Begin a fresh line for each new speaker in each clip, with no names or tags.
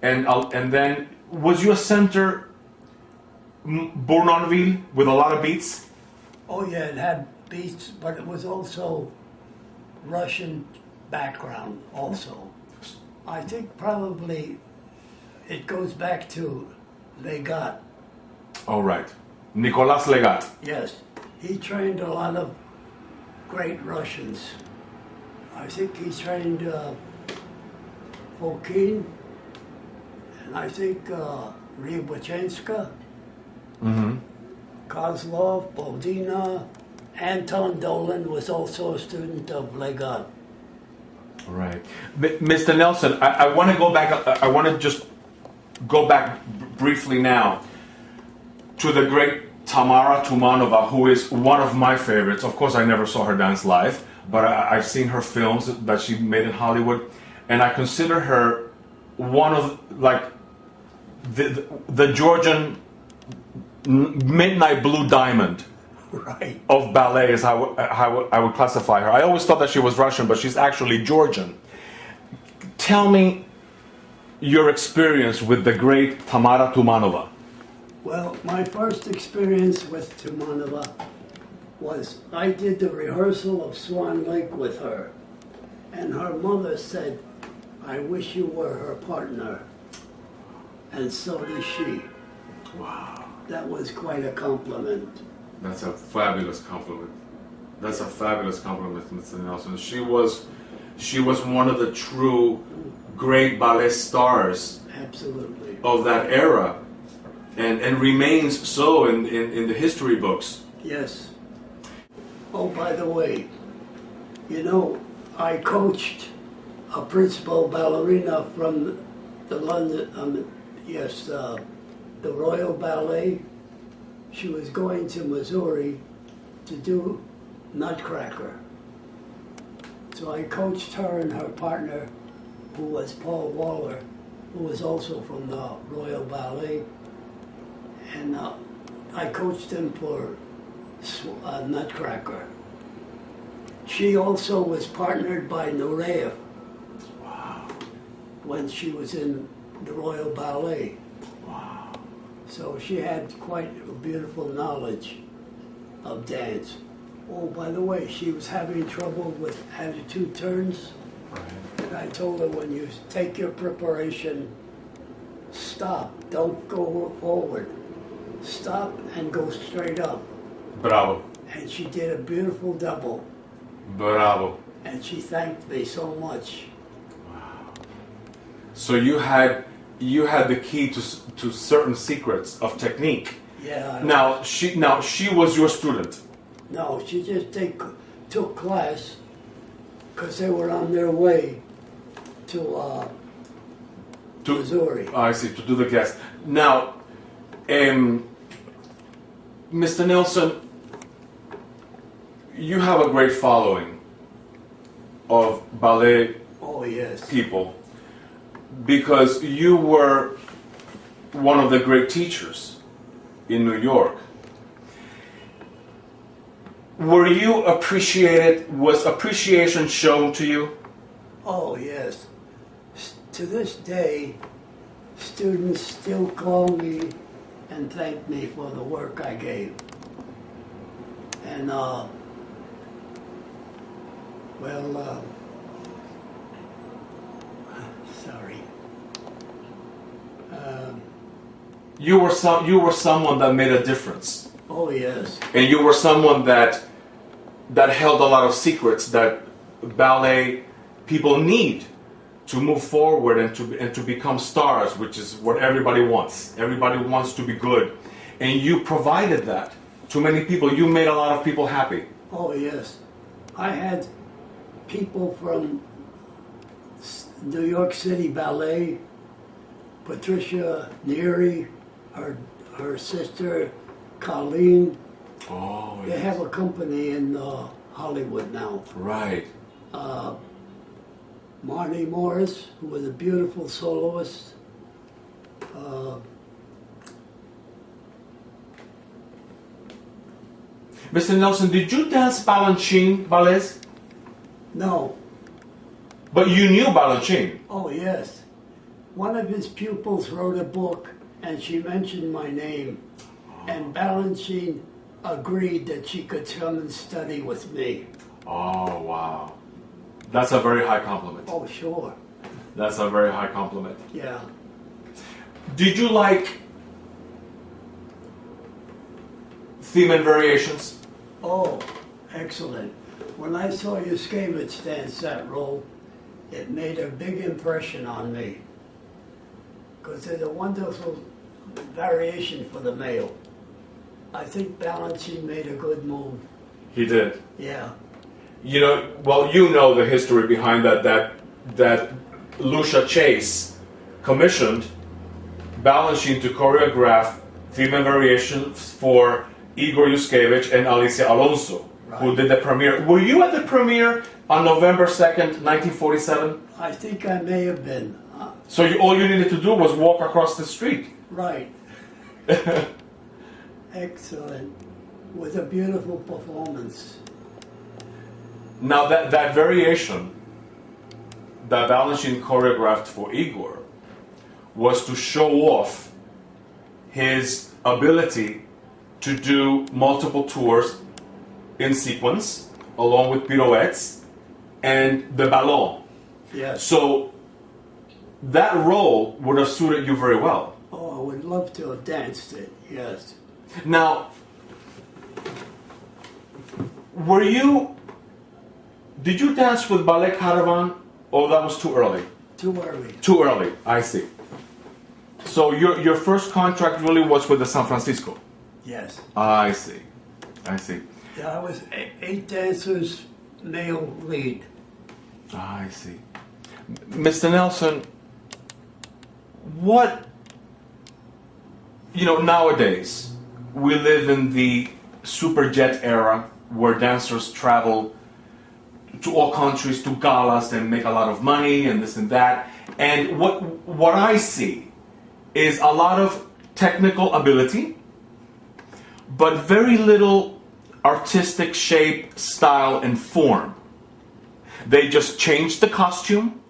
and then was your center Bournonville with a lot of beats?
Oh yeah, it had beats, but it was also Russian background also. I think probably it goes back to Legat.
Oh, right. Nicolas Legat.
Yes, he trained a lot of great Russians. I think he trained Fokin, and I think Ryabochenska, Kozlov, Bodina, Anton Dolan was also a student of Legat.
Right. Mr. Nelson, I want to go back, I want to just go back briefly now to the great Tamara Tumanova, who is one of my favorites. Of course, I never saw her dance live, but I've seen her films that she made in Hollywood, and I consider her one of, like, the Georgian midnight blue diamond.
Right.
Of ballet is how I would classify her. I always thought that she was Russian, but she's actually Georgian. Tell me your experience with the great Tamara Tumanova.
Well, my first experience with Tumanova was I did the rehearsal of Swan Lake with her, and her mother said, "I wish you were her partner," and so did she.
Wow.
That was quite a compliment.
That's a fabulous compliment. That's a fabulous compliment, Mr. Nelson. She was one of the true great ballet stars.
Absolutely.
Of that era, and remains so in the history books.
Yes. Oh, by the way, you know, I coached a principal ballerina from the London, the Royal Ballet. She was going to Missouri to do Nutcracker. So I coached her and her partner, who was Paul Waller, who was also from the Royal Ballet. And I coached him for Nutcracker. She also was partnered by Nureyev.
Wow.
When she was in the Royal Ballet.
Wow.
So she had quite a beautiful knowledge of dance. Oh, by the way, she was having trouble with attitude turns.
Right.
And I told her, when you take your preparation, stop, don't go forward. Stop and go straight up.
Bravo.
And she did a beautiful double.
Bravo.
And she thanked me so much.
Wow. So you had the key to certain secrets of technique.
Yeah.
Now she was your student.
No, she just took class because they were on their way to Missouri.
I see, to do the class. Now, Mr. Nelson, you have a great following of ballet people because you were one of the great teachers in New York. Were you appreciated? Was appreciation shown to you?
Oh, yes. To this day, students still call me and thank me for the work I gave. And, sorry.
You were someone that made a difference.
Oh, yes.
And you were someone that held a lot of secrets that ballet people need to move forward and to become stars, which is what everybody wants. Everybody wants to be good. And you provided that to many people. You made a lot of people happy.
Oh, yes. I had people from New York City Ballet, Patricia Neary, her sister Colleen.
Oh,
They have a company in Hollywood now.
Right.
Marnie Morris, who was a beautiful soloist.
Mr. Nelson, did you dance Balanchine ballets?
No.
But you knew Balanchine.
Oh, yes. One of his pupils wrote a book, and she mentioned my name, and Balanchine agreed that she could come and study with me.
Oh, wow. That's a very high compliment.
Oh, sure.
That's a very high compliment.
Yeah.
Did you like theme and variations?
Oh, excellent. When I saw Yuskevich dance that role, it made a big impression on me. Because there's a wonderful variation for the male. I think Balanchine made a good move.
He did.
Yeah.
You know, well, you know the history behind that Lucia Chase commissioned Balanchine to choreograph theme and variations for Igor Yuskevich and Alicia Alonso, who
Right.
did the premiere. Were you at the premiere on November 2nd, 1947?
I think I may have been.
So all you needed to do was walk across the street.
Right. Excellent. With a beautiful performance.
Now that variation that Balanchine choreographed for Igor was to show off his ability to do multiple tours in sequence, along with pirouettes and the ballon.
Yes.
So that role would have suited you very well.
Oh, I would love to have danced it. Yes.
Now, did you dance with Ballet Caravan, or that was too early?
Too early.
Too early, I see. So your first contract really was with the San Francisco?
Yes.
I see.
Yeah, I was eight dancers, male lead.
I see. Mr. Nelson, nowadays, we live in the superjet era where dancers travel to all countries, to galas, and make a lot of money and this and that. And what I see is a lot of technical ability, but very little artistic shape, style, and form. They just change the costume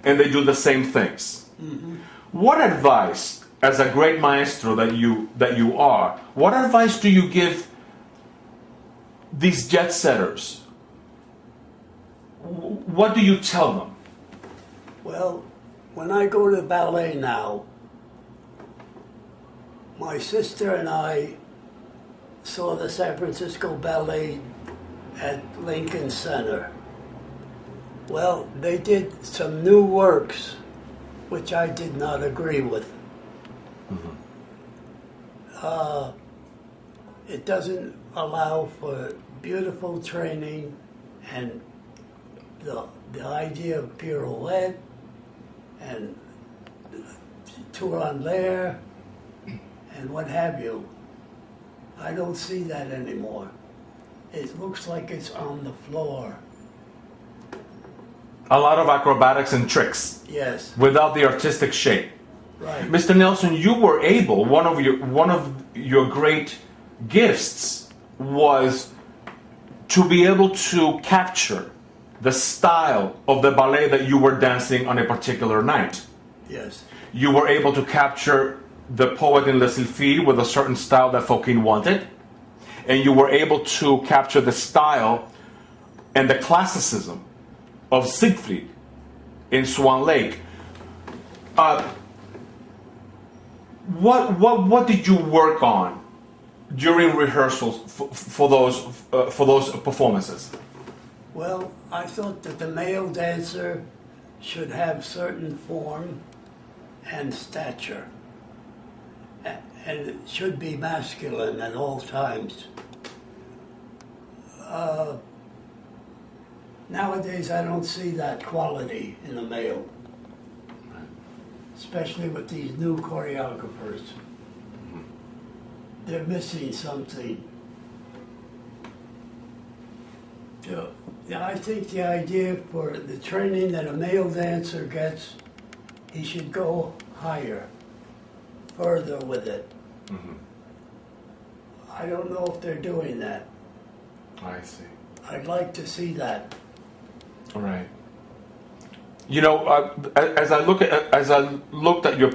and they do the same things. Mm-hmm. What advice, as a great maestro that you are, what advice do you give these jet setters? What do you tell them?
Well, when I go to ballet now, my sister and I saw the San Francisco Ballet at Lincoln Center. Well, they did some new works which I did not agree with. Mm-hmm. It doesn't allow for beautiful training and the idea of pirouette and tour en l'air and what have you. I don't see that anymore. It looks like it's on the floor.
A lot of acrobatics and tricks.
Yes.
Without the artistic shape.
Right.
Mr. Nelson, you were able, one of your great gifts was to be able to capture the style of the ballet that you were dancing on a particular night.
Yes.
You were able to capture the poet in Les Sylphides with a certain style that Fokine wanted, and you were able to capture the style and the classicism of Siegfried in Swan Lake. What did you work on during rehearsals for those performances?
Well, I thought that the male dancer should have certain form and stature, and it should be masculine at all times. Nowadays, I don't see that quality in a male, especially with these new choreographers. They're missing something. So, yeah, I think the idea for the training that a male dancer gets, he should go higher, further with it. Mm-hmm. I don't know if they're doing that.
I see.
I'd like to see that.
All right. You know, as I looked at your